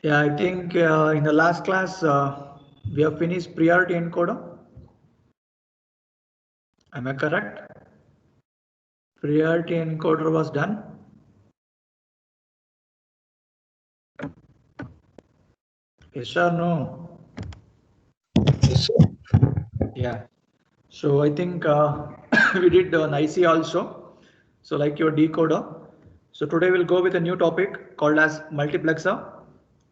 Yeah, I think in the last class we have finished priority encoder. Am I correct? Priority encoder was done. Yes or no? Yeah. So I think we did an IC also. So like your decoder. So today we'll go with a new topic called as multiplexer.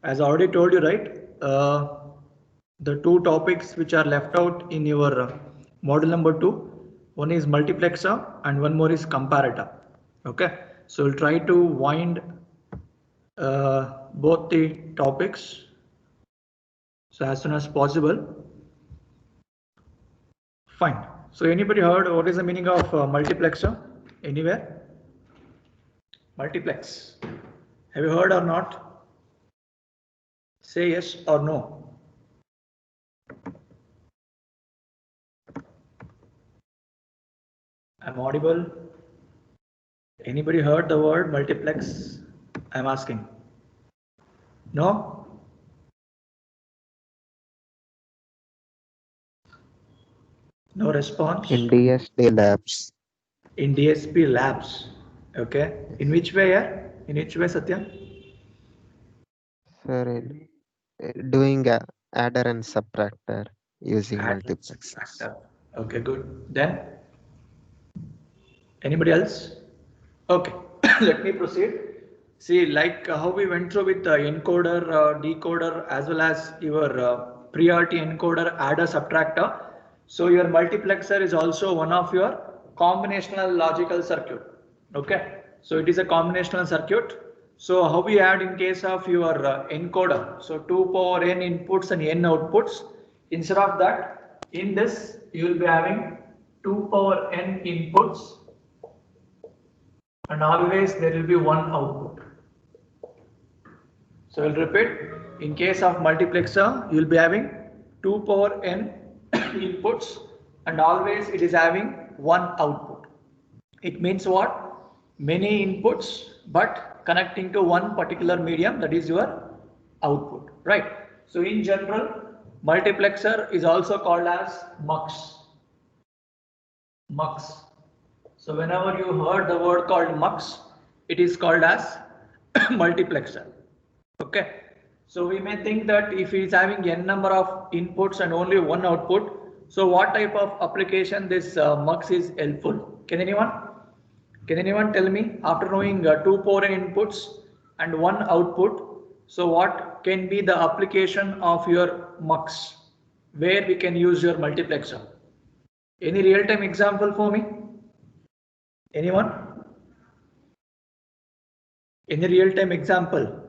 As I already told you, right? The two topics which are left out in your model number 2, one is multiplexer and one more is comparator. Okay. So we'll try to wind both the topics so as soon as possible. Fine. So anybody heard what is the meaning of multiplexer? Anywhere? Multiplex. Have you heard or not? Say yes or no. I'm audible. Anybody heard the word multiplex? I'm asking. No? No response? In DSD labs. In DSP labs. Okay. In which way, yeah? In which way, Satya? Sir, doing a adder and subtractor using Add multiplexers. subtractor. Okay, good. Then anybody else? Okay, let me proceed. See, like how we went through with the encoder, decoder, as well as your priority encoder, adder, subtractor. So your multiplexer is also one of your combinational logical circuit. Okay, so it is a combinational circuit. So how we add in case of your encoder? So 2 power n inputs and n outputs. Instead of that, in this you will be having 2 power n inputs and always there will be one output. So I will repeat, in case of multiplexer, you will be having 2 power n inputs and always it is having one output. It means what? Many inputs but connecting to one particular medium, that is your output, right? So in general, multiplexer is also called as MUX. MUX. So whenever you heard the word called MUX, it is called as multiplexer. Okay. So we may think that if it is having n number of inputs and only one output, so what type of application this MUX is helpful? Can anyone? Can anyone tell me after knowing two power inputs and one output? So what can be the application of your MUX where we can use your multiplexer? Any real-time example for me? Anyone? Any real-time example?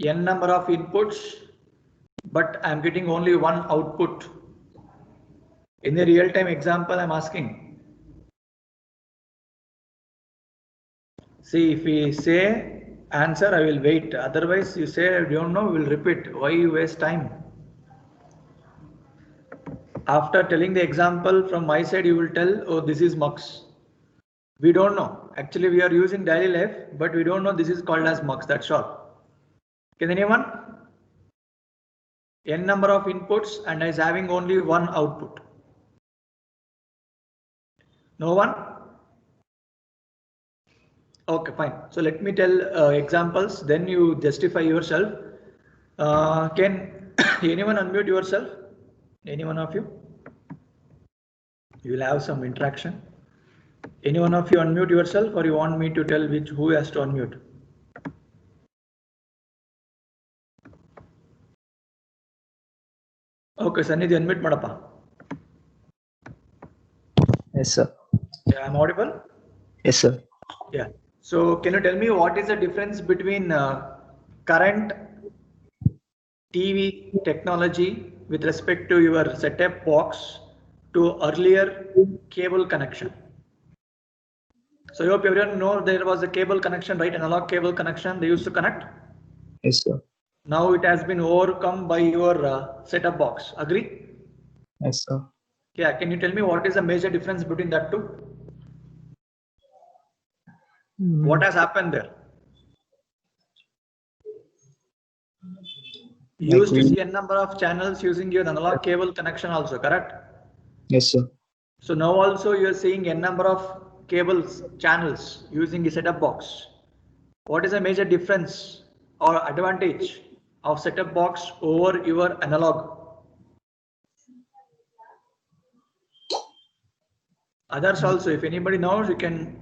N number of inputs, but I'm getting only one output. Any real-time example I'm asking? See, if we say answer, I will wait. Otherwise, you say I don't know, we will repeat. Why you waste time? After telling the example from my side, you will tell, oh, this is MUX. We don't know. Actually, we are using daily life, but we don't know this is called as MUX. That's all. Can anyone? N number of inputs and is having only one output. No one? Okay, fine. So let me tell examples, then you justify yourself. Can anyone unmute yourself? Any one of you? You will have some interaction. Any one of you unmute yourself, or you want me to tell which who has to unmute? Okay, Sannidhi, unmute madapa. Yes, sir. Yeah, I'm audible. Yes, sir. Yeah. So can you tell me what is the difference between current TV technology with respect to your setup box to earlier cable connection? So I hope everyone know there was a cable connection, right? Analog cable connection they used to connect. Yes, sir. Now it has been overcome by your setup box. Agree? Yes, sir. Yeah. Can you tell me what is the major difference between that two? What has happened there? You used to see a number of channels using your analog cable connection also, correct? Yes, sir. So now also you are seeing a number of cables channels using a setup box. What is the major difference or advantage of setup box over your analog? Others also, if anybody knows, you can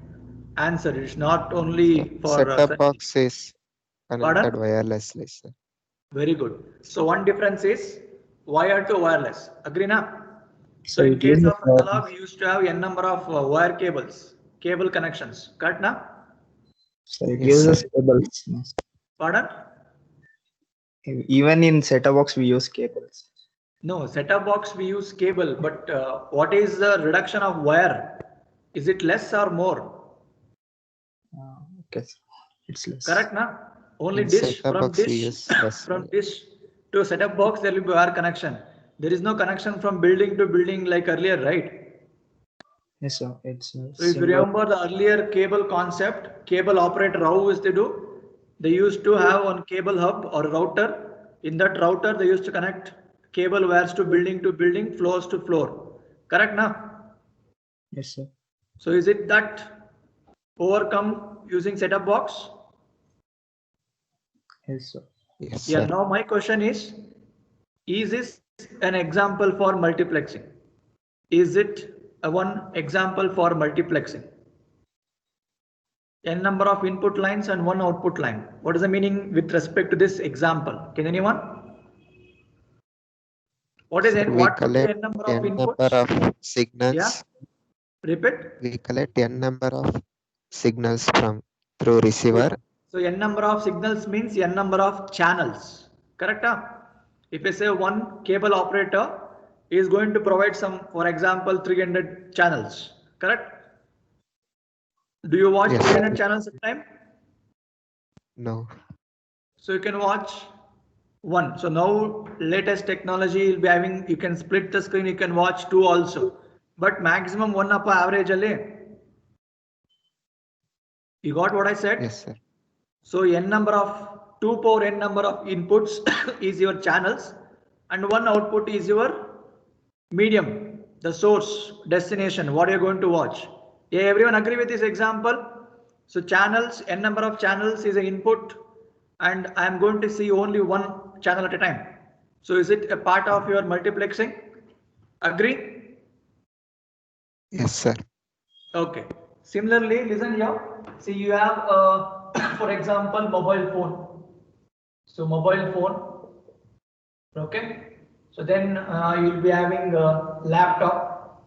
answer. It's not only for Set-top box is connected Pardon? wirelessly, sir. Very good. So one difference is wire to wireless. Agree na? So So in it case uses of analog, we used to have n number of wire cables, cable connections. Correct na? so it Yes, uses sir. cables. Pardon? Even in set-top box, we use cables. No, setup box we use cable, but what is the reduction of wire? Is it less or more? Okay, it's less. Correct na? Only In dish set-top from box, we dish use less from wire. dish to setup box there will be wire connection. There is no connection from building to building like earlier, right? Yes, sir. It's So if you single. remember the earlier cable concept, cable operator, how used they do? They used to have one cable hub or router. In that router, they used to connect cable wires to building, floors to floor. Correct now? Yes, sir. So is it that overcome using setup box? Yes, sir. Yes, Yeah, sir. now my question is this an example for multiplexing? Is it a one example for multiplexing? N number of input lines and one output line. What is the meaning with respect to this example? Can anyone? What is Sir, n? we What could be collect n number of n number inputs? of Yeah, signals. repeat. We collect n number of signals from through receiver. So n number of signals means n number of channels. Correct? If I say one cable operator is going to provide some, for example, 300 channels. Correct? Do you watch Yes, 300 sir. channels at a time? No. So you can watch one. So now latest technology will be having, you can split the screen, you can watch two also. But maximum one up average alle. You got what I said? Yes, sir. So n number of 2 power n number of inputs is your channels and one output is your medium, the source, destination, what you're going to watch. Yeah, everyone agree with this example? So channels, n number of channels is an input and I am going to see only one channel at a time. So is it a part of your multiplexing? Agree? Yes, sir. Okay. Similarly, listen here. See, you have, for example, mobile phone. So mobile phone. Okay. So then you'll be having a laptop.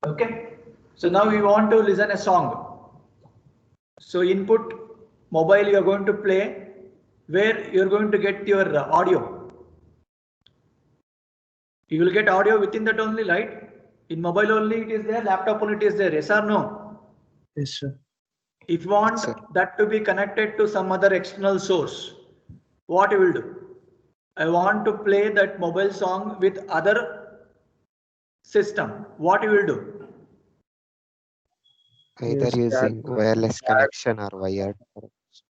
Okay. So now we want to listen a song. So input mobile you are going to play where you are going to get your audio. You will get audio within that only, right? In mobile only it is there, laptop only it is there. Yes or no? Yes, sir. If you want Sir. that to be connected to some other external source, what you will do? I want to play that mobile song with other system. What you will do? Either Yes, using wireless connection or wired.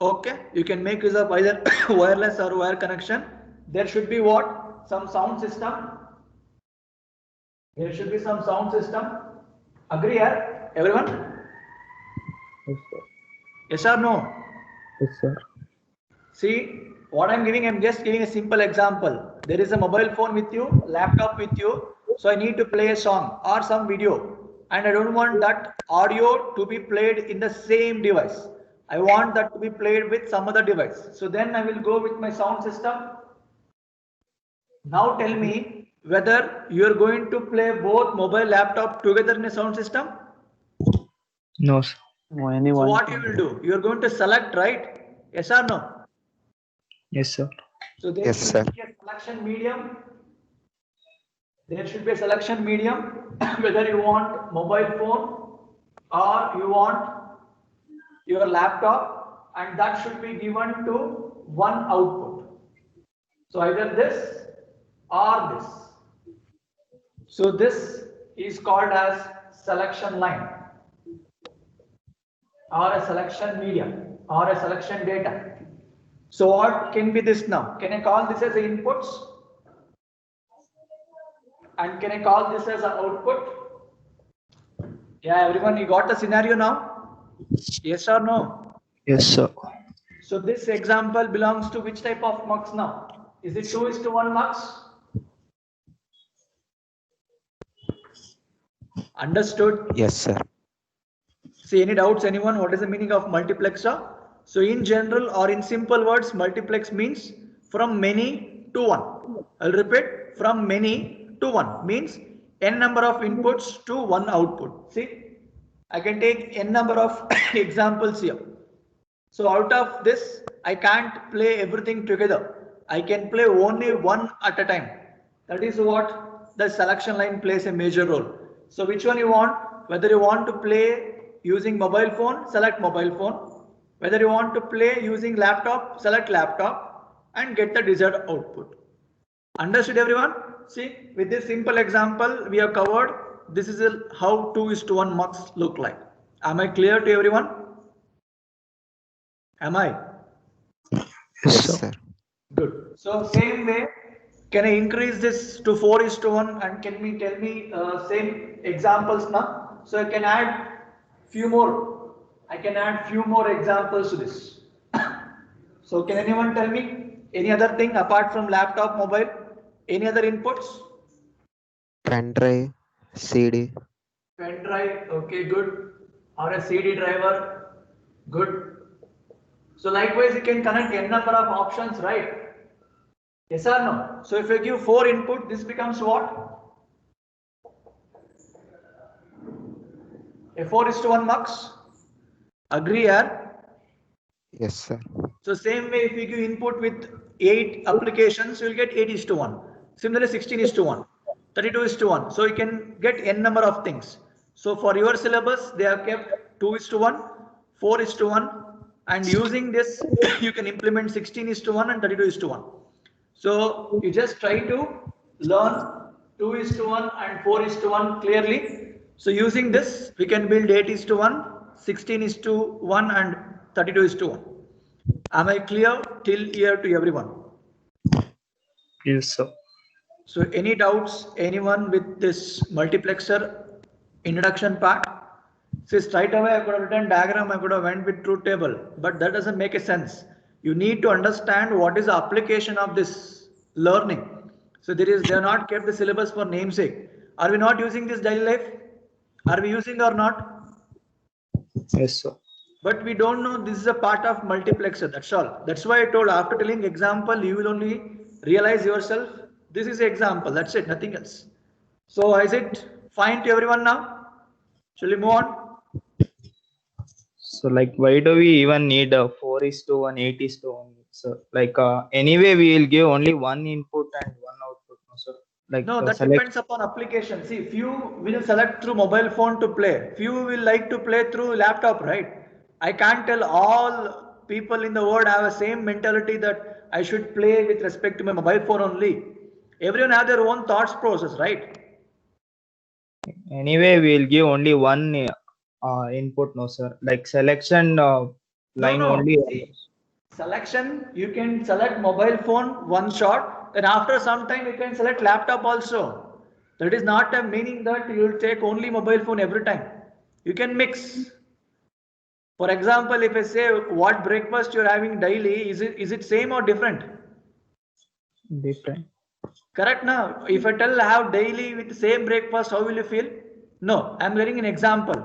Okay, you can make use of either wireless or wire connection. There should be what? Some sound system. There should be some sound system. Agree here, everyone? Yes, sir. Yes or no? Yes, sir. See, what I'm giving, I'm just giving a simple example. There is a mobile phone with you, laptop with you. So I need to play a song or some video. And I don't want that audio to be played in the same device. I want that to be played with some other device. So then I will go with my sound system. Now tell me whether you're going to play both mobile laptop together in a sound system. No, sir. No, So anyone what you can. will do? You're going to select, right? Yes or no? Yes, sir. So there Yes, should sir. be a selection medium. There should be a selection medium whether you want mobile phone or you want your laptop, and that should be given to one output. So either this or this. So this is called as selection line. or a selection medium or a selection data. So what can be this now? Can I call this as the inputs? And can I call this as an output? Yeah, everyone, you got the scenario now? Yes or no? Yes, sir. So this example belongs to which type of mux now? Is it 2:1 mux? Understood? Yes, sir. See, any doubts, anyone? What is the meaning of multiplexer? So in general or in simple words, multiplex means from many to one. I'll repeat, from many to one means n number of inputs to one output. See, I can take n number of examples here. So out of this, I can't play everything together. I can play only one at a time. That is what the selection line plays a major role. So which one you want? Whether you want to play using mobile phone, select mobile phone. Whether you want to play using laptop, select laptop and get the desired output. Understood everyone? See, with this simple example, we have covered this is how 2:1 mux look like. Am I clear to everyone? Am I? Yes, Yes, sir. sir. Good. So same way, can I increase this to 4:1 and can we tell me same examples now? So I can add few more. I can add few more examples to this. So can anyone tell me any other thing apart from laptop, mobile? Any other inputs? Pen drive, CD. Pen drive, okay, good. Or a CD driver, good. So likewise, you can connect n number of options, right? Yes or no? So if I give 4 input, this becomes what? A 4:1 mux. Agree here? Yes, sir. So same way, if you give input with 8 applications, you will get 8:1. Similarly, 16:1, 32:1. So you can get n number of things. So for your syllabus, they have kept 2:1, 4:1, and using this, you can implement 16:1 and 32:1. So you just try to learn 2:1 and 4:1 clearly. So using this, we can build 8:1, 16:1 and 32:1. Am I clear till here to everyone? Yes, sir. So any doubts, anyone with this multiplexer introduction part? See, straight away I could have written diagram, I could have went with truth table, but that doesn't make a sense. You need to understand what is the application of this learning. So they are not kept the syllabus for namesake. Are we not using this daily life? Are we using or not? Yes, sir. But we don't know this is a part of multiplexer. That's all. That's why I told after telling example, you will only realize yourself. This is example. That's it. Nothing else. So is it fine to everyone now? Shall we move on? So like, why do we even need a 4:1, 8:1? So like, anyway, we will give only one input and one output. No, sir. Like, No, that select. depends upon application. See, few will select through mobile phone to play. Few will like to play through laptop, right? I can't tell all people in the world have the same mentality that I should play with respect to my mobile phone only. Everyone have their own thoughts process, right? Anyway, we will give only one input. No, sir. Like selection line No. only. See, selection, you can select mobile phone one shot, then after some time you can select laptop also. That is not a meaning that you will take only mobile phone every time. You can mix. For example, if I say what breakfast you're having daily, is it same or different? Different. Correct now. If I tell I have daily with the same breakfast, how will you feel? No, I'm getting an example.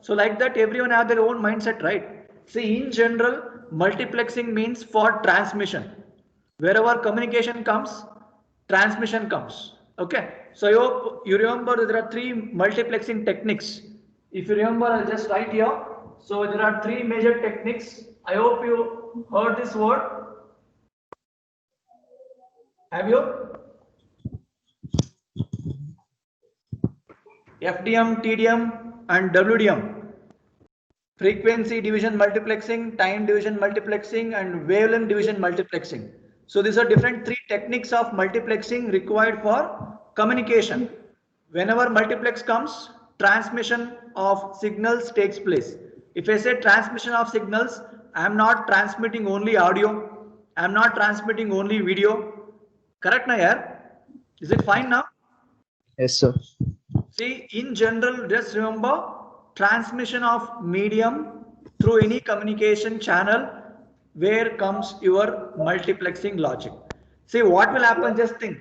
So like that, everyone have their own mindset, right? See, in general, multiplexing means for transmission. Wherever communication comes, transmission comes. Okay. So I hope you remember there are 3 multiplexing techniques. If you remember, I'll just write here. So there are 3 major techniques. I hope you heard this word. Have you? FDM, TDM and WDM. Frequency division multiplexing, time division multiplexing and wavelength division multiplexing. So these are different 3 techniques of multiplexing required for communication. Whenever multiplex comes, transmission of signals takes place. If I say transmission of signals, I am not transmitting only audio. I am not transmitting only video. Correct na yaar? Is it fine now? Yes, sir. See, in general, just remember transmission of medium through any communication channel where comes your multiplexing logic. See, what will happen? Just think.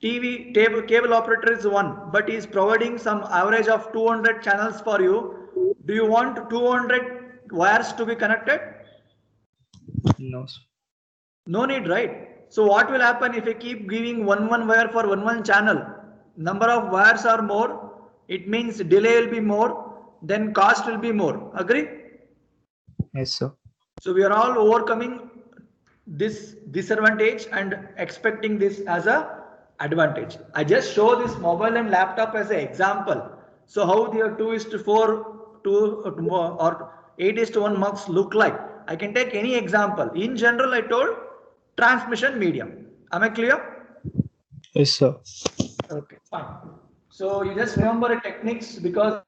TV cable operator is one, but he is providing some average of 200 channels for you. Do you want 200 wires to be connected? No, sir. No need, right? So what will happen if I keep giving one wire for one channel? Number of wires are more. It means delay will be more. Then cost will be more. Agree? Yes, sir. So we are all overcoming this disadvantage and expecting this as a advantage. I just show this mobile and laptop as an example. So how their 2:4, 2 or 8:1 mux look like? I can take any example. In general, I told transmission medium. Am I clear? Yes, sir. Okay, fine. So you just remember the techniques because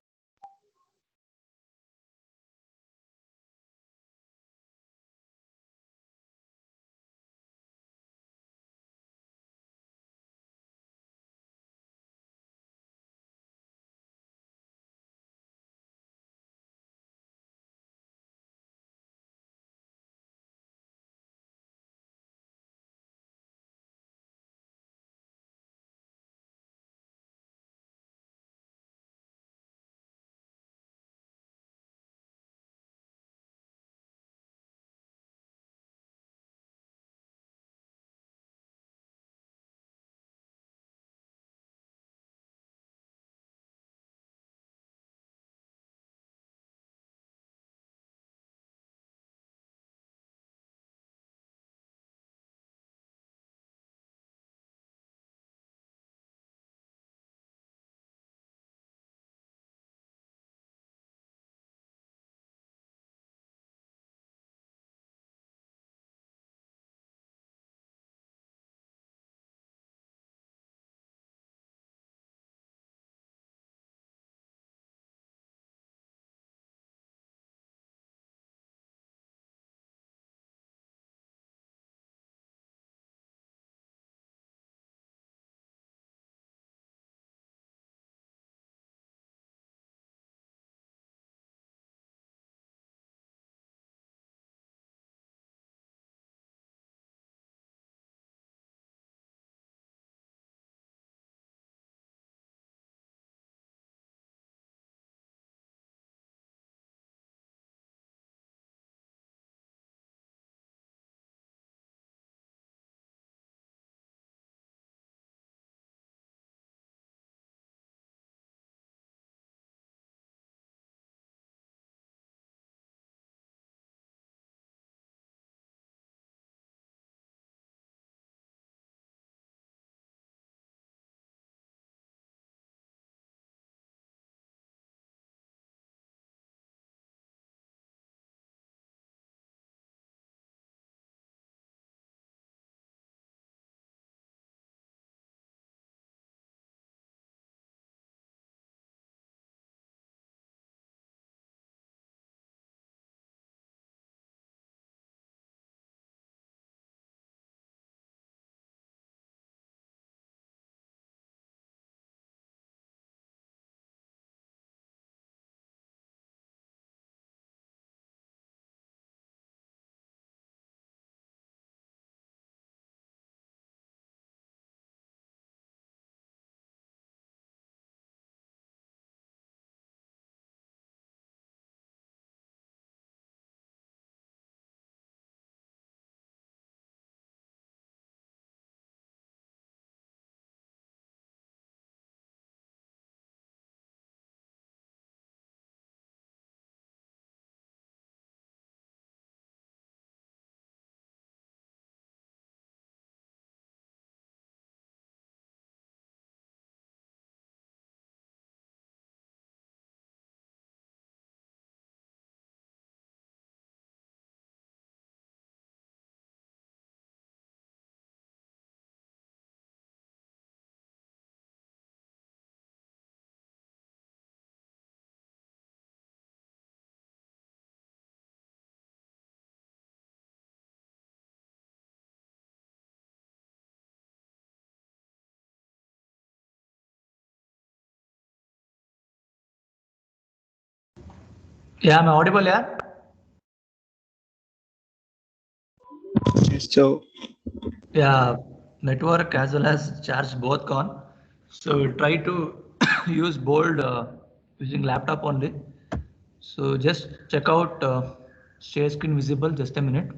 Yeah, I'm audible, yeah? So Yeah, network as well as charge both gone. So try to use bold using laptop only. So just check out share screen visible, just a minute.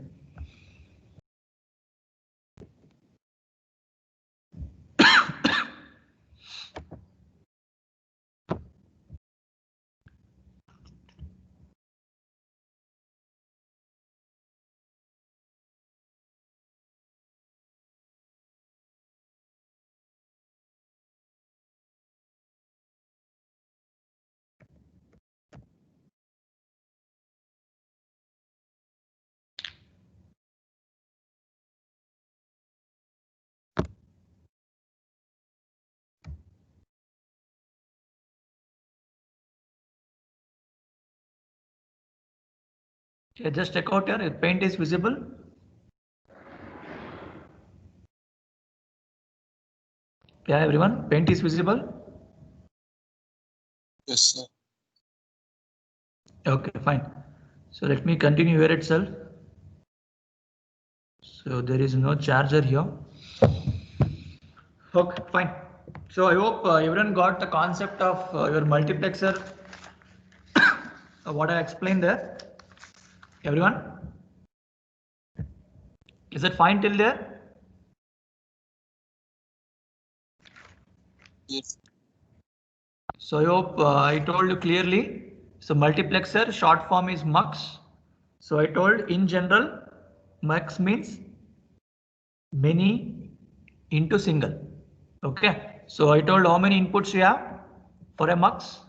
Yeah, just check out here, if paint is visible. Yeah, everyone, paint is visible. Yes, sir. Okay, fine. So let me continue here itself. So there is no charger here. Okay, fine. So I hope everyone got the concept of your multiplexer, what I explained there. Everyone, is it fine till there? Yes. So I hope I told you clearly. So multiplexer short form is mux. So I told in general, mux means many into single. Okay. So I told how many inputs you have for a mux.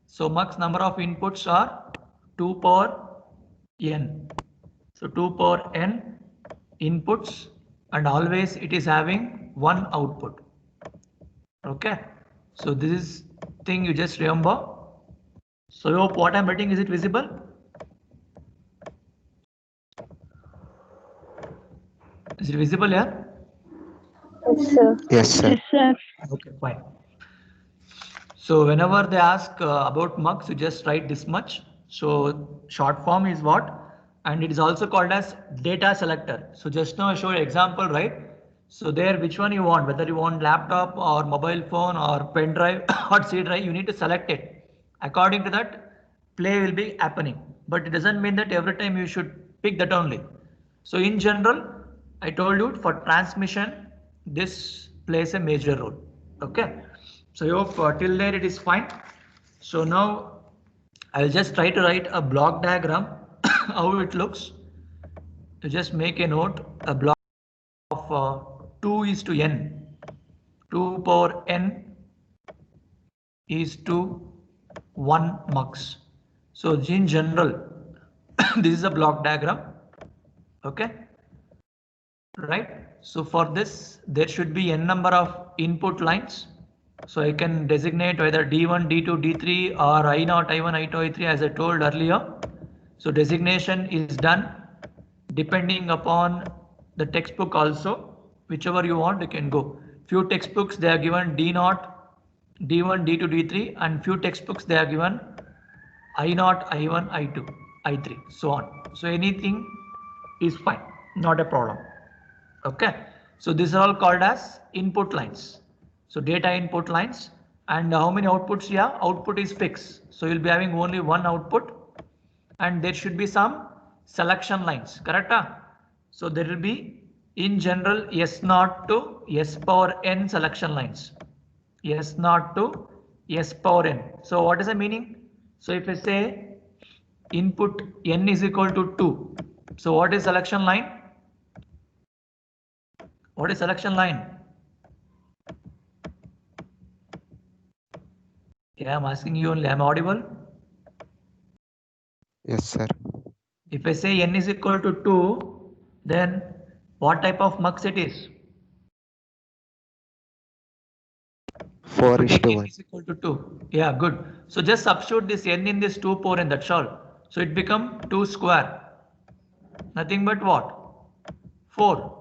So mux number of inputs are 2 power n. So 2 power n inputs, and always it is having one output. Okay. So this is thing you just remember. So I hope what I'm writing, is it visible? Is it visible here? Yes, sir. Yes, sir. Yes, sir. Okay, fine. So whenever they ask about mux, you just write this much. So short form is what? And it is also called as data selector. So just now I showed you example, right? So there, which one you want, whether you want laptop or mobile phone or pen drive or C drive, you need to select it. According to that, play will be happening. But it doesn't mean that every time you should pick that only. So in general, I told you for transmission, this plays a major role. Okay. So I hope till there it is fine. So now I'll just try to write a block diagram, how it looks. To just make a note, a block of 2 is to n. 2 power n is to 1 mux. So in general, this is a block diagram. Okay. Right. So for this, there should be n number of input lines. So I can designate either D1, D2, D3 or I0, I1, I2, I3 as I told earlier. So designation is done depending upon the textbook also. Whichever you want, you can go. Few textbooks they are given D0, D1, D2, D3, and few textbooks they are given I0, I1, I2, I3, so on. So anything is fine, not a problem. Okay. So these are all called as input lines. So data input lines, and how many outputs? Yeah, output is fixed. So you'll be having only one output, and there should be some selection lines, correct? So there will be in general S0 to S power n selection lines. S0 to S power n. So what is the meaning? So if I say input n is equal to 2, so what is selection line? What is selection line? Yeah, I'm asking you only. I'm audible. Yes, sir. If I say n is equal to 2, then what type of mux it is? 4 is to N 1. is equal to 2. Yeah, good. So just substitute this n in this 2 power and that's all. So it become 2 square. Nothing but what? 4.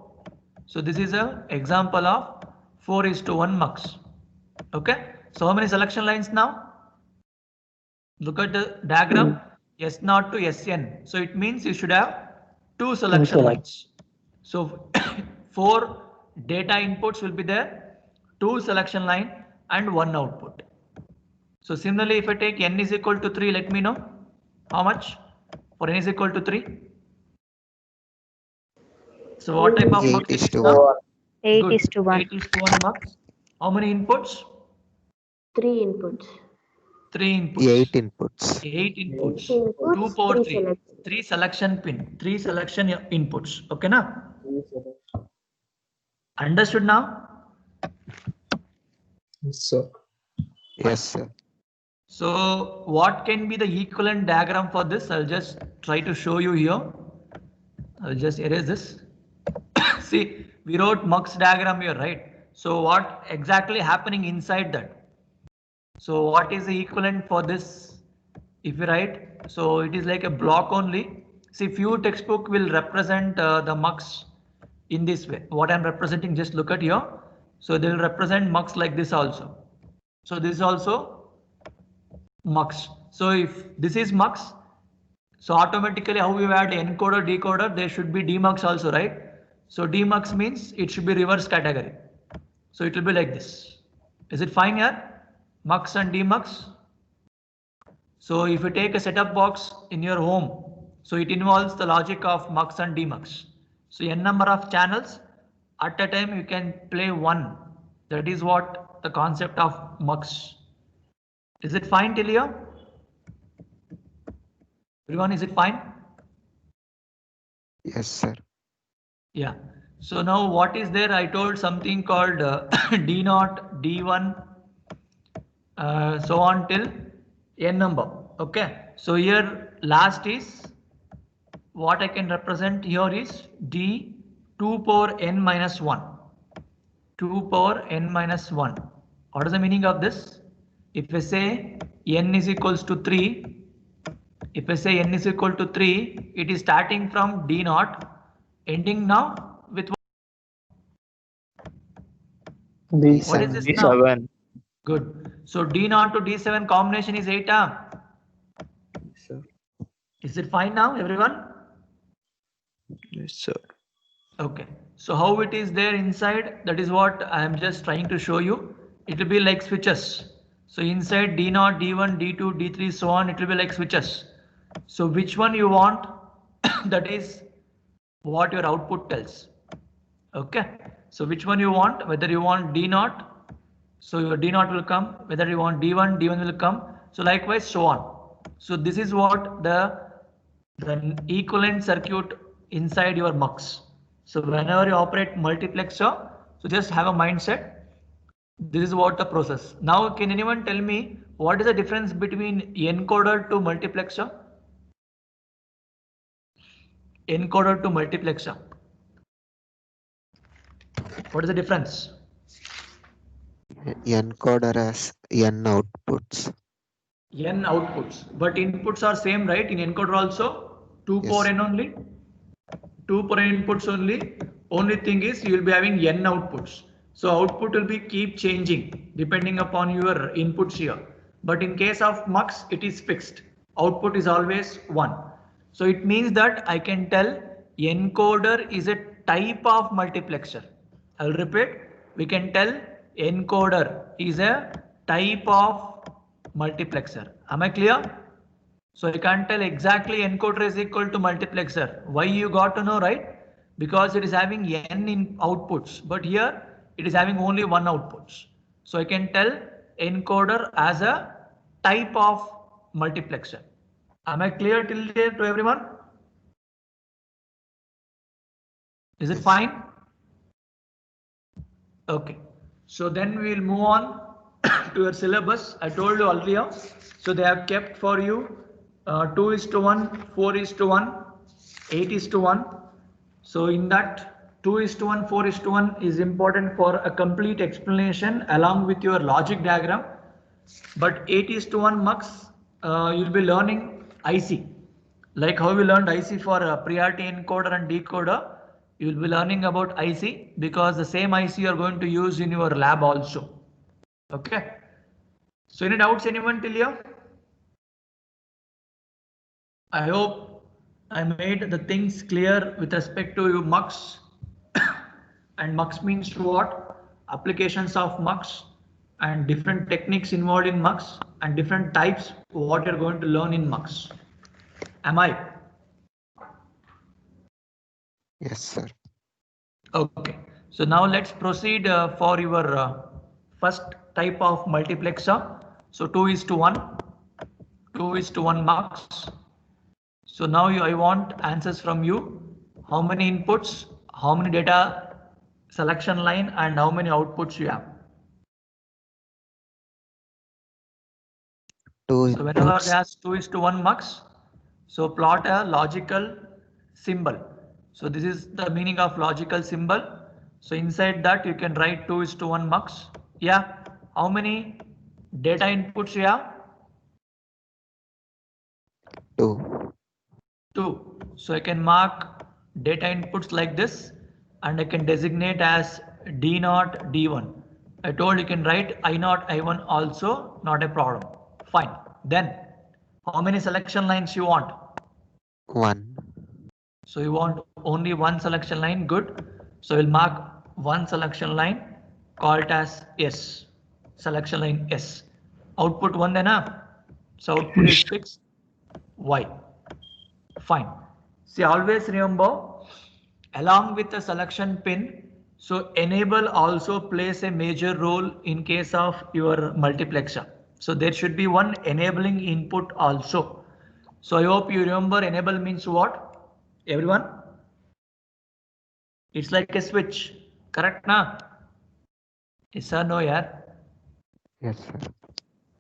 So this is a example of 4 is to 1 mux. Okay. So how many selection lines now? Look at the diagram, S0 to Sn. So it means you should have two selection lines. So 4 data inputs will be there, 2 selection line and 1 output. So similarly, if I take n is equal to 3, let me know how much for n is equal to 3. So what type of mux it is now? 8 Good. is to 1. 8 is to 1 mux. How many inputs? 3 inputs. 3 inputs. 8 inputs. 8 inputs. 2 2 inputs, power 3 3. select. 3 selection pin. 3 selection inputs. Okay, na? Understood now? So Yes, sir. So what can be the equivalent diagram for this? I'll just try to show you here. I'll just erase this. See, we wrote mux diagram here, right? So what exactly happening inside that? So what is the equivalent for this? If you write, so it is like a block only. See, few textbook will represent the mux in this way. What I'm representing, just look at here. So they will represent mux like this also. So this is also mux. So if this is mux, so automatically how we add encoder, decoder, there should be demux also, right? So demux means it should be reverse category. So it will be like this. Is it fine here? Mux and demux. So if you take a setup box in your home, so it involves the logic of mux and demux. So n number of channels at a time you can play one. That is what the concept of mux. Is it fine till here? Everyone, is it fine? Yes, sir. Yeah. So now what is there? I told something called D0, D1, so on till n number. Okay. So here last is what I can represent here is D 2 power n minus 1. 2 power n minus 1. What is the meaning of this? If I say n is equals to 3, if I say n is equal to 3, it is starting from D0, ending now with what is this now? D7. Good. So D0 to D7 combination is 8. Sir. Is it fine now, everyone? Yes, sir. Okay. So how it is there inside, that is what I am just trying to show you. It will be like switches. So inside D0, D1, D2, D3, so on, it will be like switches. So which one you want, that is what your output tells. Okay. So which one you want, whether you want D0, so your D0 will come, whether you want D1, D1 will come. So likewise, so on. So this is what the equivalent circuit inside your mux. So whenever you operate multiplexer, so just have a mindset. This is what the process. Now, can anyone tell me what is the difference between encoder to multiplexer? Encoder to multiplexer. What is the difference? Encoder has n outputs. N outputs, but inputs are same, right? In encoder also 2 Yes. power n only. 2 power n inputs only. Only thing is you will be having n outputs. So output will be keep changing depending upon your inputs here. But in case of mux, it is fixed. Output is always 1. So it means that I can tell encoder is a type of multiplexer. I'll repeat. We can tell encoder is a type of multiplexer. Am I clear? So you can't tell exactly encoder is equal to multiplexer. Why you got to know, right? Because it is having n in outputs, but here it is having only one outputs. So I can tell encoder as a type of multiplexer. Am I clear till there to everyone? Is it fine? Okay. So then we will move on to your syllabus. I told you earlier. So they have kept for you 2:1, 4:1, 8:1. So in that 2:1, 4:1 is important for a complete explanation along with your logic diagram. But 8:1 mux, you'll be learning IC. Like how we learned IC for priority encoder and decoder, you will be learning about IC because the same IC you are going to use in your lab also. Okay. So any doubts anyone till here? I hope I made the things clear with respect to you MUX. And MUX means what? Applications of MUX and different techniques involved in MUX and different types what you're going to learn in MUX. Am I? Yes, sir. Okay. So now let's proceed for your first type of multiplexer. So 2:1, 2:1 MUX. So now I want answers from you. How many inputs, how many data selection line, and how many outputs you have. 2 So whenever inputs. they ask 2:1 MUX, so plot a logical symbol. So this is the meaning of logical symbol. So inside that you can write 2:1 MUX. Yeah. How many data inputs you have? 2. 2. So I can mark data inputs like this and I can designate as D0, D1. I told you can write I0, I1 also, not a problem. Fine. Then how many selection lines you want? 1. So you want only one selection line, good. So we'll mark one selection line, call it as S, selection line S. Output 1 then, so output is fixed, Y. Fine. See, always remember, along with the selection pin, so enable also plays a major role in case of your multiplexer. So there should be one enabling input also. So I hope you remember enable means what? Everyone? It's like a switch, correct na? Yes or no, yeah? Yes, sir.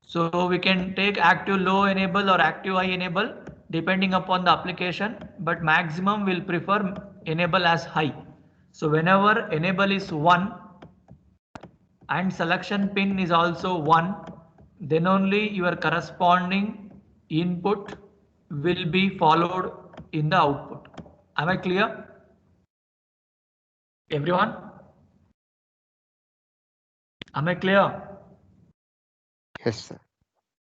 So we can take active low enable or active high enable depending upon the application, but maximum will prefer enable as high. So whenever enable is 1 and selection pin is also 1, then only your corresponding input will be followed in the output. Am I clear? Everyone? Am I clear? Yes, sir.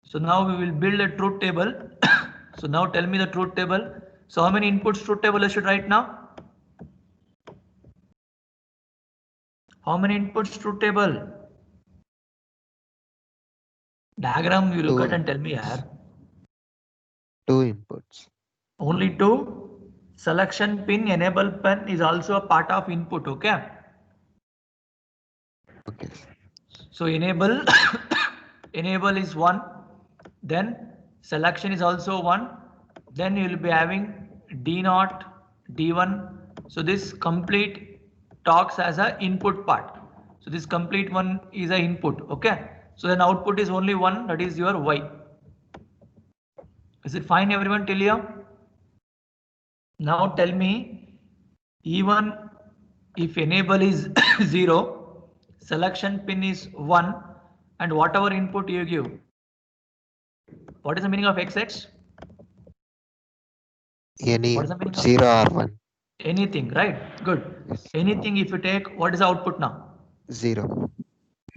So now we will build a truth table. So now tell me the truth table. So how many inputs truth table I should write now? How many inputs truth table? Diagram you look 2 at and tell me inputs. here. 2 inputs. Only 2. Selection pin, enable pin is also a part of input, okay? Okay, sir. So enable, enable is 1. Then selection is also 1. Then you will be having D0, D1. So this complete talks as a input part. So this complete one is a input, okay? So then output is only 1, that is your Y. Is it fine everyone till here? Now tell me, even if enable is 0, selection pin is 1 and whatever input you give. What is the meaning of XX? Any What is the meaning input, of 0 or 1. anything, right? Good. Yes. Anything if you take, what is the output now? 0.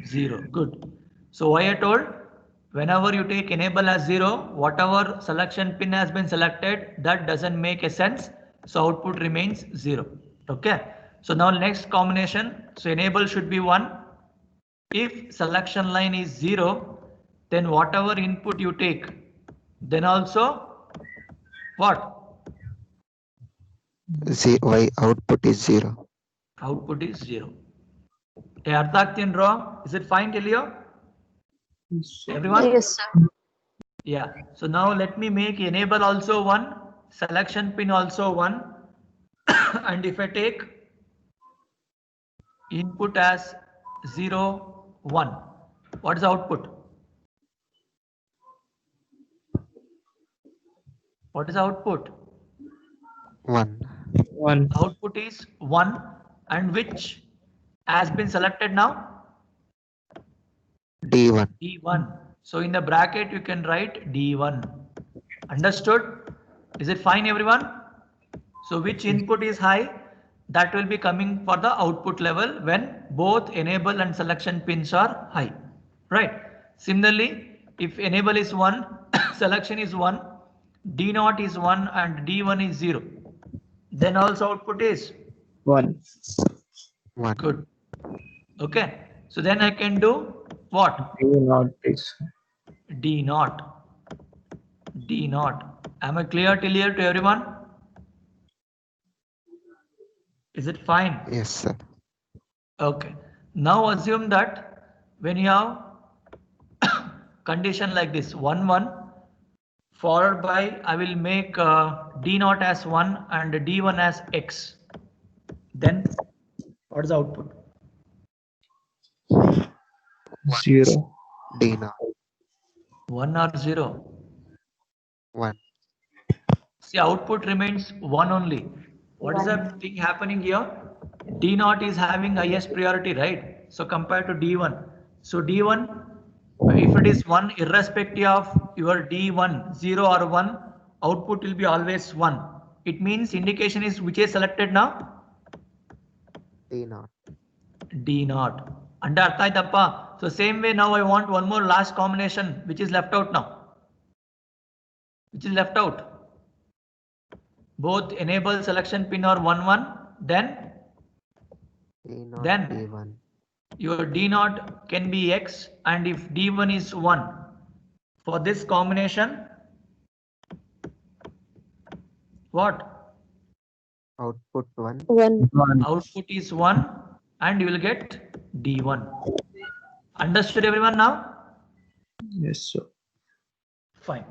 0. Good. So why I told? Whenever you take enable as 0, whatever selection pin has been selected, that doesn't make a sense. So output remains 0. Okay. So now next combination. So enable should be 1. If selection line is 0, then whatever input you take, then also what? Y output is 0. Output is 0. Arthakti raw. Is it fine till here? Everyone? Yes, sir. Yeah. So now let me make enable also 1, selection pin also 1. And if I take input as 0, 1, what is the output? What is the output? 1. 1. Output is 1 and which has been selected now? D1. D1. So in the bracket you can write D1. Understood? Is it fine everyone? So which input is high? That will be coming for the output level when both enable and selection pins are high. Right. Similarly, if enable is 1, selection is 1, D0 is 1 and D1 is 0, then also output is 1. 1. good. Okay, so then I can do what? D0 is D0. D0. Am I clear till here to everyone? Is it fine? Yes, sir. Okay. Now assume that when you have condition like this 1 1 followed by I will make D0 as 1 and D1 as X. Then what is the output? 0. D0. 1 or 0? 1. See, output remains 1 only. What is the thing happening here? D0 is having highest priority, right? So compared to D1. So D1, if it is 1, irrespective of your D1, 0 or 1, output will be always 1. It means indication is which is selected now? D0. D0. Under artha aitappa. So same way now I want one more last combination which is left out now. Which is left out? Both enable selection pin or 1 1, then D0. Then- D1. your D0 can be X, and if D1 is 1, for this combination, what? Output 1. 1. 1. Output is 1 and you will get D1. Understood everyone now? Yes, sir. Fine.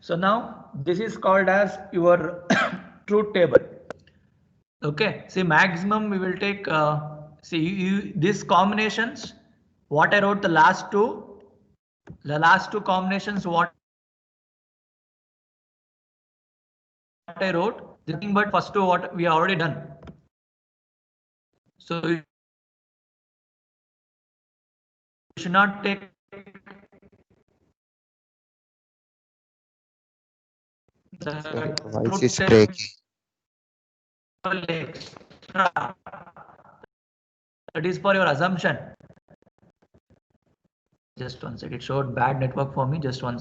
So now this is called as your truth table. Okay. See, maximum we will take. These combinations. What I wrote the last two combinations. What I wrote. Nothing but first two what we already done. So you should not take. Sorry, voice is breaking. Extra. That is for your assumption. Just one second. It showed bad network for me. Just one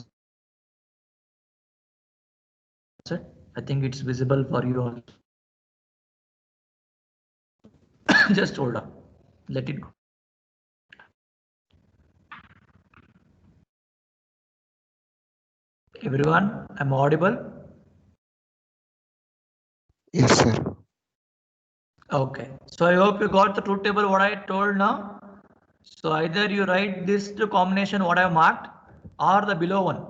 second. I think it's visible for you also. Just hold on. Let it go. Everyone, I'm audible. Yes, sir. Okay. So I hope you got the truth table what I told now. So either you write this to combination what I have marked or the below one.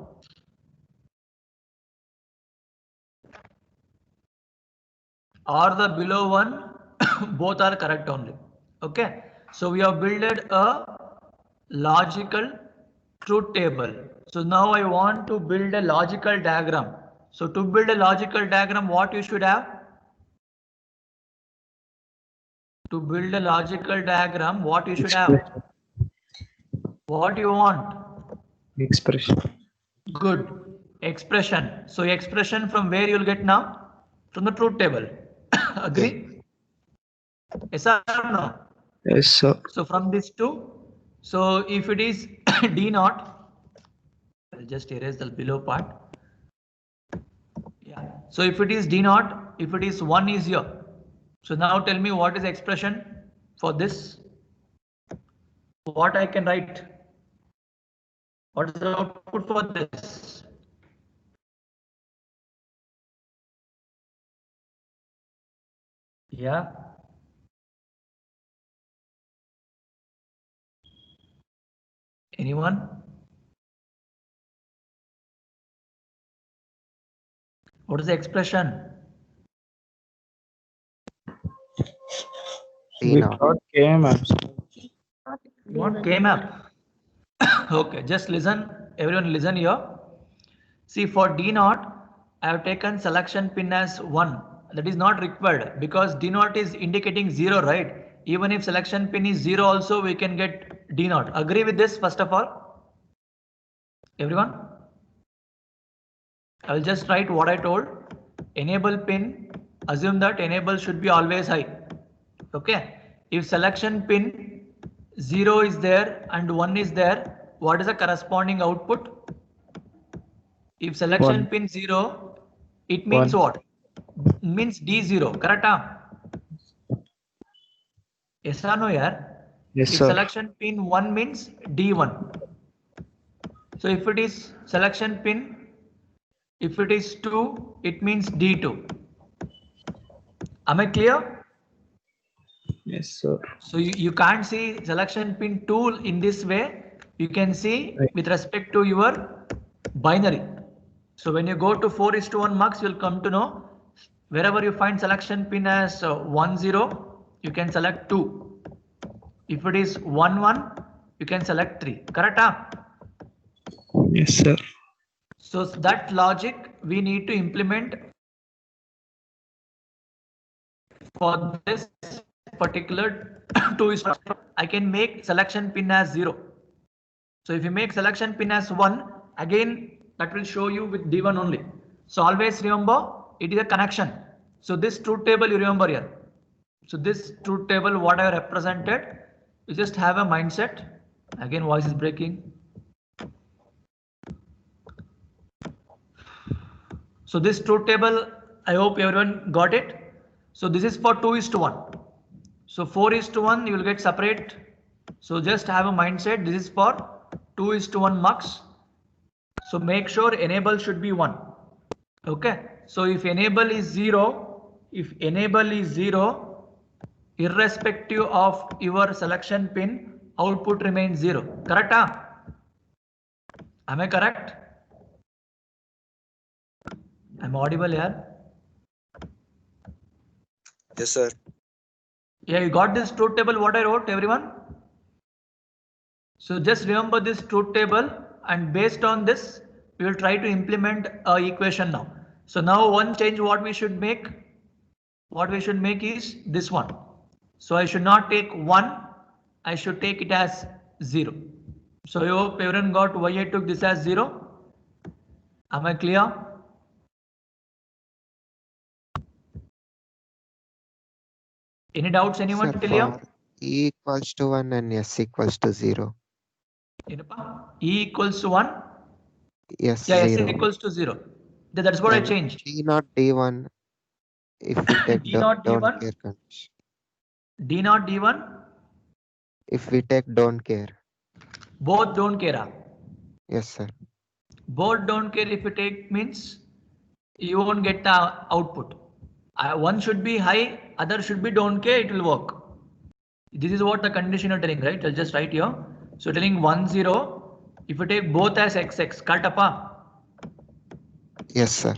Or the below one, both are correct only. Okay. So we have built a logical truth table. So now I want to build a logical diagram. So to build a logical diagram, what you should have? To build a logical diagram, what you should have? What you want? Expression. Good. Expression. So expression from where you'll get now? From the truth table. Agree? Yes or no? Yes, sir. So from this two, so if it is D0, I'll just erase the below part. Yeah. So if it is D0, if it is 1 is here. So now tell me what is the expression for this? What I can write? What is the output for this? Yeah. Anyone? What is the expression? We D0. got KMAP. You want K-map? Okay, just listen. Everyone listen here. See, for D0, I have taken selection pin as 1. That is not required because D0 is indicating 0, right? Even if selection pin is 0 also, we can get D0. Agree with this first of all? Everyone? I will just write what I told. Enable pin, assume that enable should be always high. Okay. If selection pin 0 is there and 1 is there, what is the corresponding output? If selection 1. pin 0, it means One. what? Means D0, correct? Yes or no, yaar? Yes, If sir. selection pin 1 means D1. So if it is selection pin, if it is 2, it means D2. Am I clear? Yes, sir. So you can't see selection pin 2 in this way. You can see Right. with respect to your binary. So when you go to 4:1 mux, you'll come to know wherever you find selection pin as 1, 0, you can select 2. If it is 1, 1, you can select 3. Correct? Yes, sir. So that logic we need to implement for this particular 2 is I can make selection pin as 0. So if you make selection pin as 1, again that will show you with D1 only. So always remember it is a connection. So this truth table you remember here. So this truth table what I represented, you just have a mindset. Again voice is breaking. So this truth table, I hope everyone got it. So this is for 2:1. So 4:1 you will get separate. So just have a mindset. This is for 2:1 mux. So make sure enable should be 1. Okay. So if enable is 0, irrespective of your selection pin, output remains 0. Correct? Am I correct? I'm audible here. Yes, sir. Yeah, you got this truth table what I wrote, everyone? So just remember this truth table, and based on this, we will try to implement a equation now. So now one change what we should make is this one. So I should not take 1, I should take it as 0. So I hope everyone got why I took this as 0. Am I clear? Any doubts, anyone Sir, till here? for E equals to 1 and S equals to 0. E equals to 1. Yes, Yeah, S 0. equals to 0. That's what I Then changed. D not D1 if we take D not don't D1. care condition. D not D1. If we take don't care. Both don't care. Yes, sir. Both don't care if you take means you won't get the output. One should be high, other should be don't care, it will work. This is what the condition you're telling, right? I'll just write here. So telling 1, 0, if you take both as XX, cut up. Yes, sir.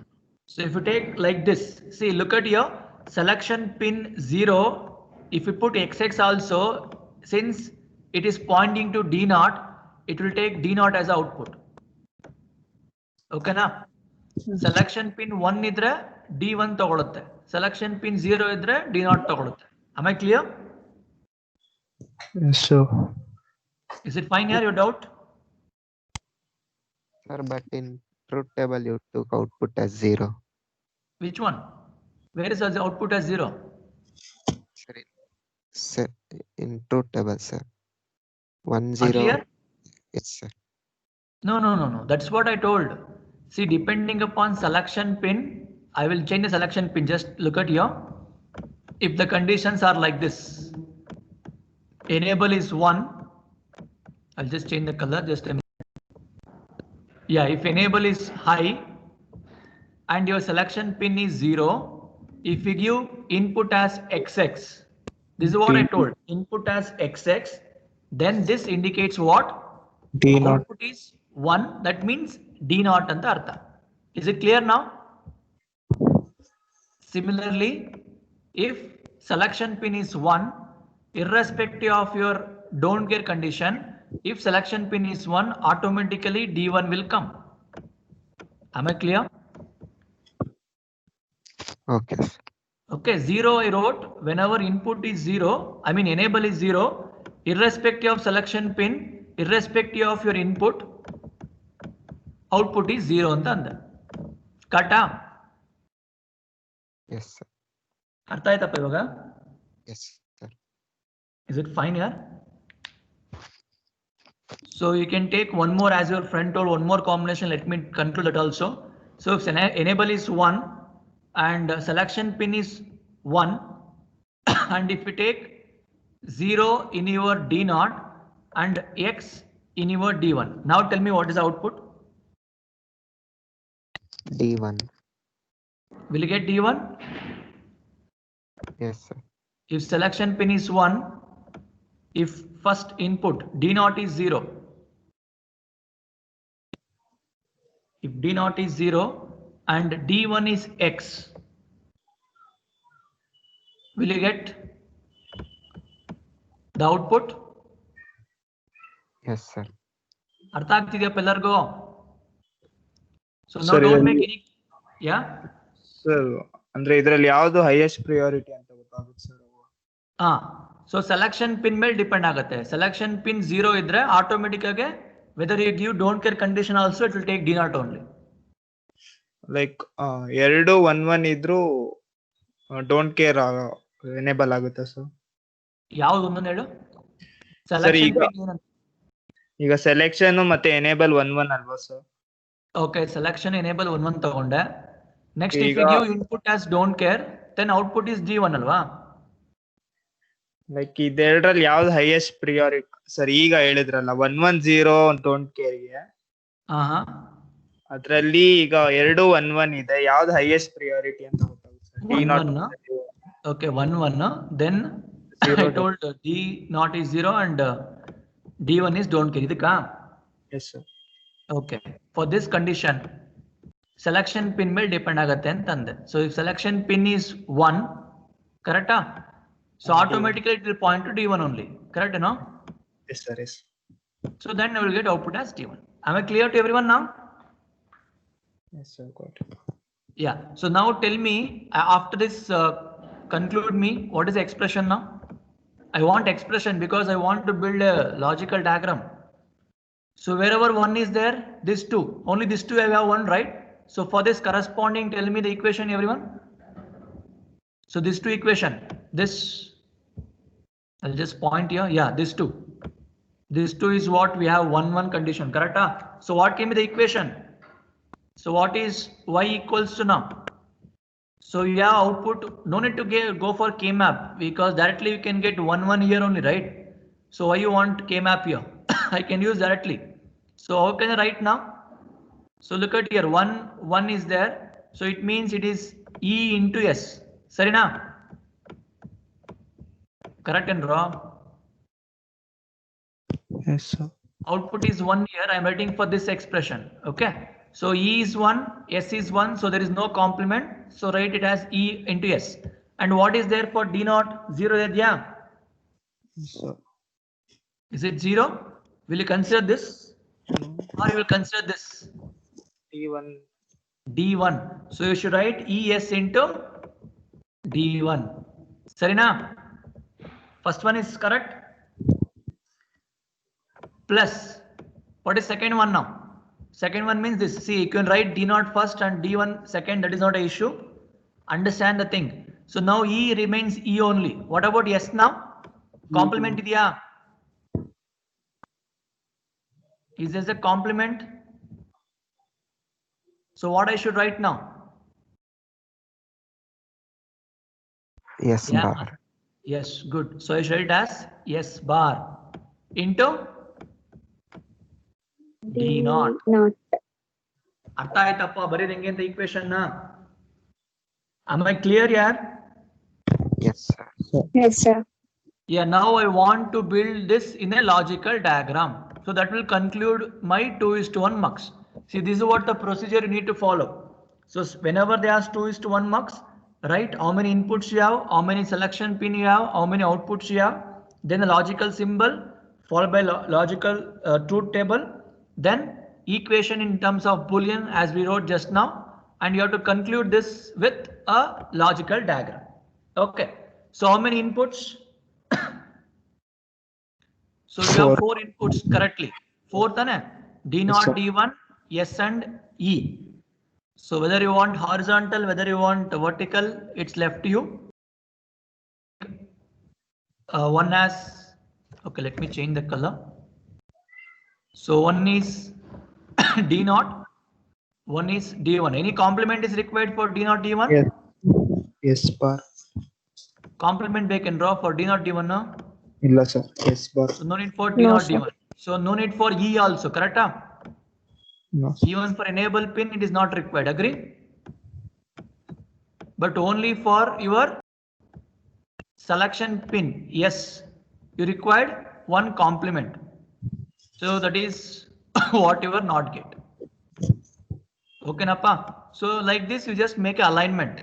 So if you take like this, see, look at here, selection pin 0, if you put XX also, since it is pointing to D0, it will take D0 as output. Okay na? Selection pin 1 idre D1 togolutte. Selection pin 0 idre D0 togolutte. Am I clear? Yes, sir. Is it fine here, your doubt? Sir, but in truth table you took output as 0. Which one? Where is the output as 0? Sir, in truth table, sir. 1, 0. Earlier? Yes, sir. No. That's what I told. See, depending upon selection pin, I will change the selection pin. Just look at here. If the conditions are like this, enable is 1. I'll just change the color. Just a minute. Yeah, if enable is high and your selection pin is 0, if you give input as XX, this is what I told. Input as XX, then this indicates what? D0. Output is 1. That means D0 anta artha. Is it clear now? Similarly, if selection pin is 1, irrespective of your don't care condition, if selection pin is 1, automatically D1 will come. Am I clear? Okay, sir. Okay, 0 I wrote, whenever input is 0, I mean enable is 0, irrespective of selection pin, irrespective of your input, output is 0 anta anda. Kata? Yes, sir. ಅರ್ಥ ಆಯ್ತಪ್ಪ ಇವಾಗ? Yes, sir. Is it fine here? So you can take one more as your friend told, one more combination. Let me conclude that also. So if enable is 1, and selection pin is 1 and if you take 0 in your D0 and X in your D1. Now tell me what is the output? D1. Will you get D1? Yes, sir. If selection pin is 1, if first input D0 is 0, if D0 is 0 and D1 is X, will you get the output? Yes, sir. ಅರ್ಥ ಆಗ್ತಿದೆಯಾ ಎಲ್ಲರಿಗೂ? So now Sir, don't make any, yeah? Sir ಅಂದ್ರೆ ಇದ್ರಲ್ಲಿ ಯಾವ್ದು highest priority ಅಂತ ಗೊತ್ತಾಗುತ್ತೆ sir? So selection pin ಮೇಲೆ depend ಆಗುತ್ತೆ. Selection pin 0 ಇದ್ರೆ ಆಟೋಮೆಟಿಕ್ ಆಗಿ whether you give don't care condition also it will take D0 only. Like ಎರಡು 1-1 ಇದ್ರು ಡೋಂಟ್ ಕೇರ್ ಎನೇಬಲ್ ಆಗುತ್ತೆ ಸರ್? ಯಾವ್ದು ಒಂದೊಂದು ಹೇಳು. ಈಗ ಸೆಲೆಕ್ಷನ್ ಮತ್ತೆ ಎನೇಬಲ್ 1-1 ಅಲ್ವಾ ಸರ್? ಓಕೆ, ಸೆಲೆಕ್ಷನ್ ಎನೇಬಲ್ 1-1 ತಗೊಂಡೆ. ನೆಕ್ಸ್ಟ್ ಇಫ್ ಈಗ you give input as don't care then output is D1 ಅಲ್ವಾ? ಲೈಕ್ ಇದೆರಡರಲ್ಲಿ ಯಾವ್ದು ಹೈಯೆಸ್ಟ್ ಪ್ರಿಯಾರಿಟಿ ಸರ್? ಈಗ ಹೇಳಿದ್ರಲ್ಲ 1-1-0 ಡೋಂಟ್ ಕೇರ್ಗೆ, ಅದ್ರಲ್ಲಿ ಈಗ ಎರಡು 1-1 ಇದೆ, ಯಾವ್ದು ಹೈಯೆಸ್ಟ್ ಪ್ರಿಯಾರಿಟಿ ಅಂತ ಗೊತ್ತಾಗುತ್ತೆ? Okay, 1-1 then I told D0 is 0 and D1 is don't care. ಇದಕ್ಕ? Yes sir. Okay, for this condition selection pin ಮೇಲೆ ಡಿಪೆಂಡ್ ಆಗುತ್ತೆ ಅಂತಂದೆ. So if selection pin is 1, correct? So automatically it will point to D1 only, correct? No? Yes sir, yes. So then I will get output as D1. Am I clear to everyone now? Yes sir, got it. Yeah, so now tell me after this conclude me what is the expression now? I want expression because I want to build a logical diagram. So wherever 1 is there, this 2, only this 2 I have 1, right? So for this corresponding, tell me the equation everyone. So this 2 equation, this I'll just point here. Yeah, this 2. This 2 is what we have 1-1 condition, correct? So what can be the equation? So what is y equals to now? So you have output, no need to go for K-map because directly you can get 1-1 here only, right? So why you want K-map here? I can use directly. So how can I write now? So look at here, 1 is there. So it means it is E into S. Sarina? Correct and wrong? Yes sir. Output is 1 here. I am writing for this expression. Okay. So E is 1, S is 1. So there is no complement. So write it as E into S. And what is there for D0? 0 there, yeah. Yes sir. Is it 0? Will you consider this? Or you will consider this? D1. D1. So you should write ES into D1. Sarina? First one is correct. Plus, what is second one now? Second one means this. See, you can write D0 first and D1 second. That is not an issue. Understand the thing. So now E remains E only. What about S now? Complement idya? Is this a complement? So what I should write now? Yes, Yeah. bar. Yes, good. So I should write it as S bar into D0. ಅರ್ಥ ಆಯ್ತಪ್ಪ ಬರೀದ್ ಹೆಂಗೆ ಅಂತ equation ನ? Am I clear here? Yes, sir. Yes, sir. Yeah, now I want to build this in a logical diagram. So that will conclude my 2:1 mux. See, this is what the procedure you need to follow. So whenever they ask 2:1 mux, write how many inputs you have, how many selection pin you have, how many outputs you have, then a logical symbol followed by logical truth table, then equation in terms of Boolean as we wrote just now, and you have to conclude this with a logical diagram. Okay, so how many inputs? So you have 4 inputs correctly. 4th ane? D0, Yes, sir. D1, S and E. So whether you want horizontal, whether you want vertical, it's left to you. One has, okay, let me change the color. So one is D0, one is D1. Any complement is required for D0, D1? Yes. S bar. Complement ಬೇಕೇನ್ draw for D not D1 now? ಇಲ್ಲ sir. S bar. So no need for D No, not sir. D1. So no need for E also, correct? No. Even for enable pin it is not required, agree? But only for your selection pin, yes, you required one complement. So that is what you are not get. Okay, Nappa. So like this, you just make an alignment.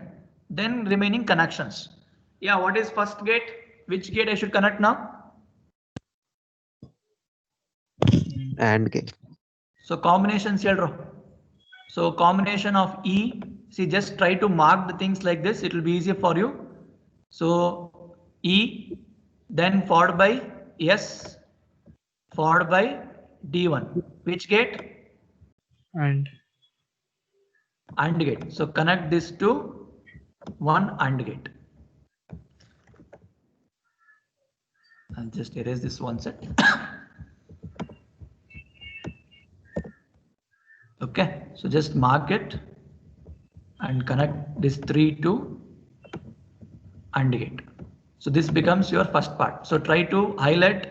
Then remaining connections. Yeah, what is first gate? Which gate I should connect now? AND gate. So combinations here. So combination of E. See, just try to mark the things like this. It will be easier for you. So E, then followed by S, followed by D1. Which gate? And AND gate. So connect this to one AND gate. I'll just erase this one set. Okay, so just mark it and connect this 3 to AND gate. So this becomes your first part. So try to highlight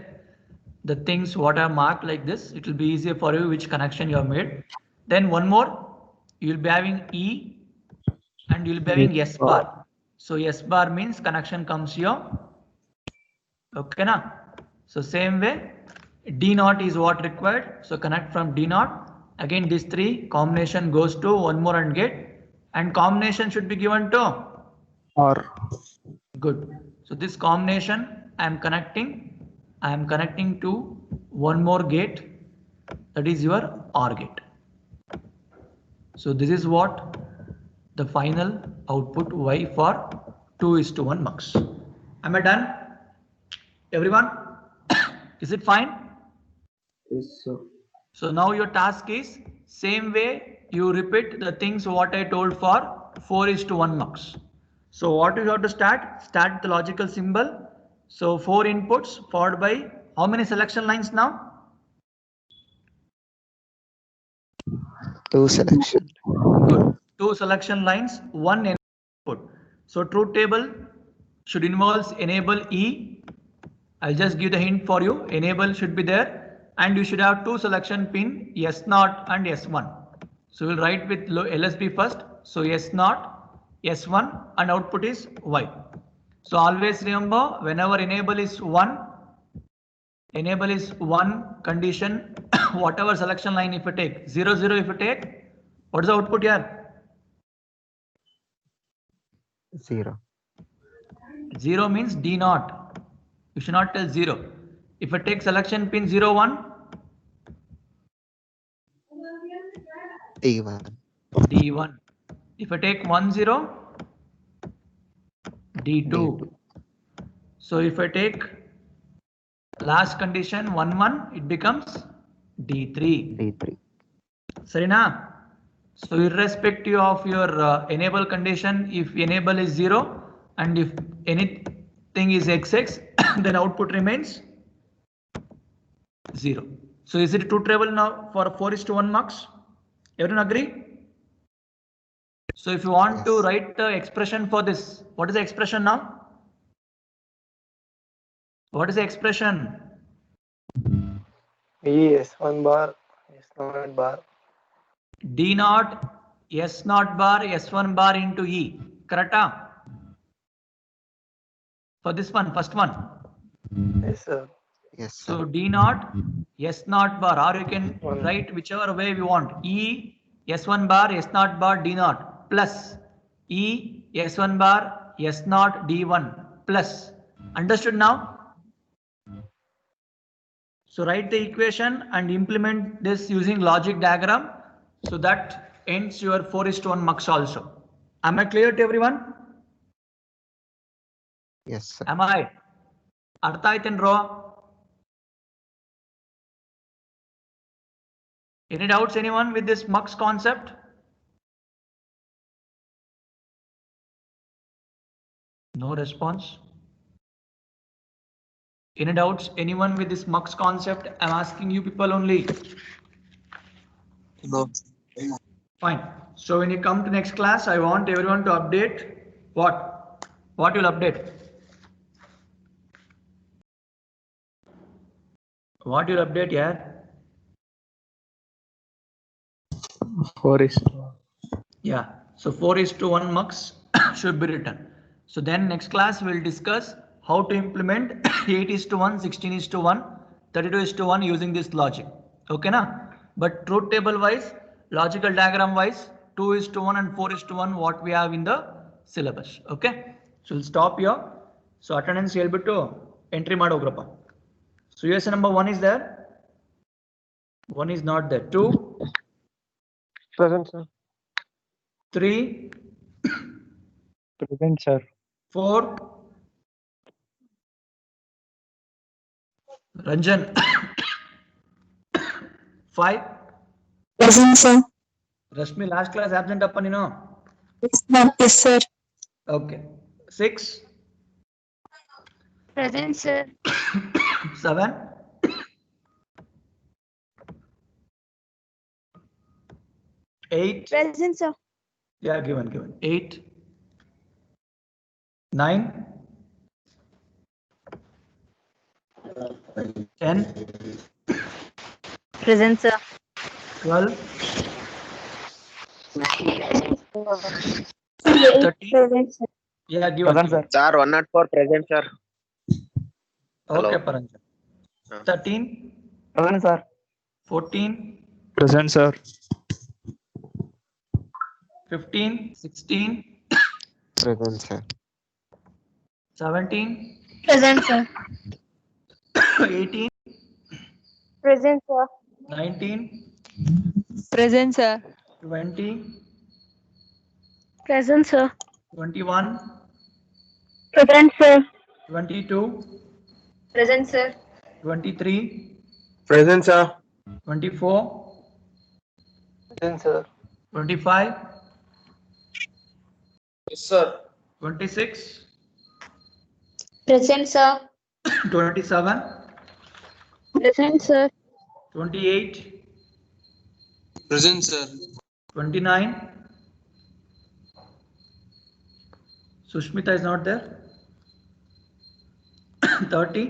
the things what are marked like this. It will be easier for you which connection you have made. Then one more, you will be having E and you will be having S bar. So S bar means connection comes here. Okay, na? So same way, D naught is what required. So connect from D naught. Again, these three combination goes to one more AND gate, and combination should be given to. or Good. So this combination I am connecting to one more gate, that is your OR gate. So this is what the final output Y for 2:1 mux. Am I done? Everyone? Is it fine? yes sir. So now your task is same way you repeat the things what I told for 4:1 mux. So what you have to start? Start the logical symbol. So 4 inputs followed by how many selection lines now? 2 selection. Good. 2 selection lines, 1 input. So truth table should involve enable E. I'll just give the hint for you. Enable should be there, and you should have 2 selection pin S0 and S1. So we'll write with LSB first. So S0, S1, and output is Y. So always remember, whenever enable is 1 condition, whatever selection line if you take, 0, 0 if you take, what is the output here? 0. 0 means D0. You should not tell 0. If I take selection pin 0, 1, D1. D1. If I take 1, 0, D2. D2. So if I take last condition 1, 1, it becomes D3. D3. Sarina? So irrespective of your enable condition, if enable is 0 and if anything is XX, then output remains 0. So is it truth table now for 4:1 mux? Everyone agree? So if you want to Yes. write the expression for this, what is the expression now? What is the expression? E S1 bar, S0 bar. D0, S0 bar, S1 bar into E. Correct? For this one, first one. Yes, sir. Yes, So sir. D0, S0 bar, or you can One. write whichever way you want. E, S1 bar, S0 bar, D0 plus E, S1 bar, S0, D1 plus. Understood now? So write the equation and implement this using logic diagram. So that ends your 4:1 mux also. Am I clear to everyone? Yes, sir. Am I? Artha aitendro? Any doubts anyone with this mux concept? No response. Any doubts anyone with this mux concept? I'm asking you people only. No. Fine. So when you come to next class, I want everyone to update what? What you'll update? What you'll update, yeah? 4:1. Yeah. So 4:1 mux should be written. So then next class we'll discuss how to implement 8:1, 16:1, 32:1 using this logic. Okay, na? But truth table wise, logical diagram wise, 2:1 and 4:1 what we have in the syllabus. Okay. So we'll stop here. So attendance ಹೇಳ್ಬಿಟ್ಟು entry ಮಾಡೋಗ್ರಪ್ಪ. So USA number 1 is there. 1 is not there. 2, Present, sir. 3, Present, sir. 4. Ranjan. 5. Present, sir. Rashmi last class absent appa nino. Yes, sir. Okay. 6. Present, sir. 7. 8. Present, sir. Yeah, given. 8. 9. 10. Present, sir. 12. 13. Present, sir. Yeah, given. Sir, 104 present, sir. Hello. Okay, Paranjan. 13. Present, sir. 14. Present, sir. 15. 16. Present, sir. 17. Present, sir. 18. Present, sir. 19. Present, sir. 20. Present, sir. 21. Present, sir. 22. Present, sir. 23. Present, sir. 24. Present, sir. 25. Yes, sir. 26. Present, sir. 27. Present, sir. 28. Present, sir. 29. Sushmita is not there. 30.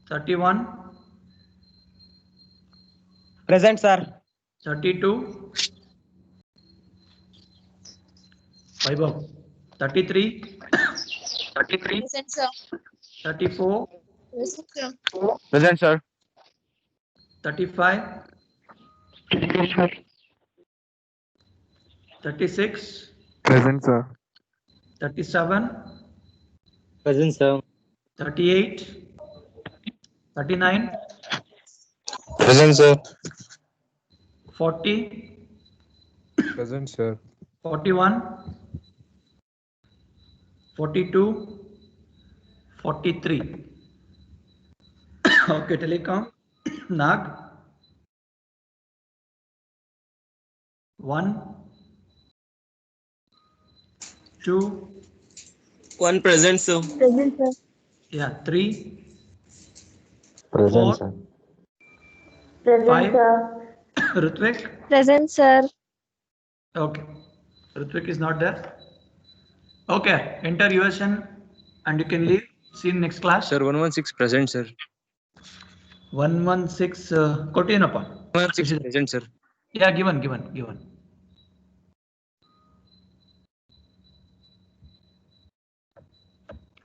31. Present, sir. 32. Vaibhav. 33. 33. Present, sir. 34. Present, sir. Present, sir. 35. 36. Present, sir. 37. Present, sir. 38. 39. Present, sir. 40. Present, sir. 41. 42. 43. Okay, telecom. Nag. 1. 2. 1 present, sir. Present, sir. Yeah, 3. Present, 4. sir. Present, 5. sir. Rutvik. Present, sir. Okay. Rutvik is not there. Okay. Enter your session and you can leave. See you in next class. Sir, 116 present, sir. 116. Kotinappa. 116 present, sir. Yeah, given.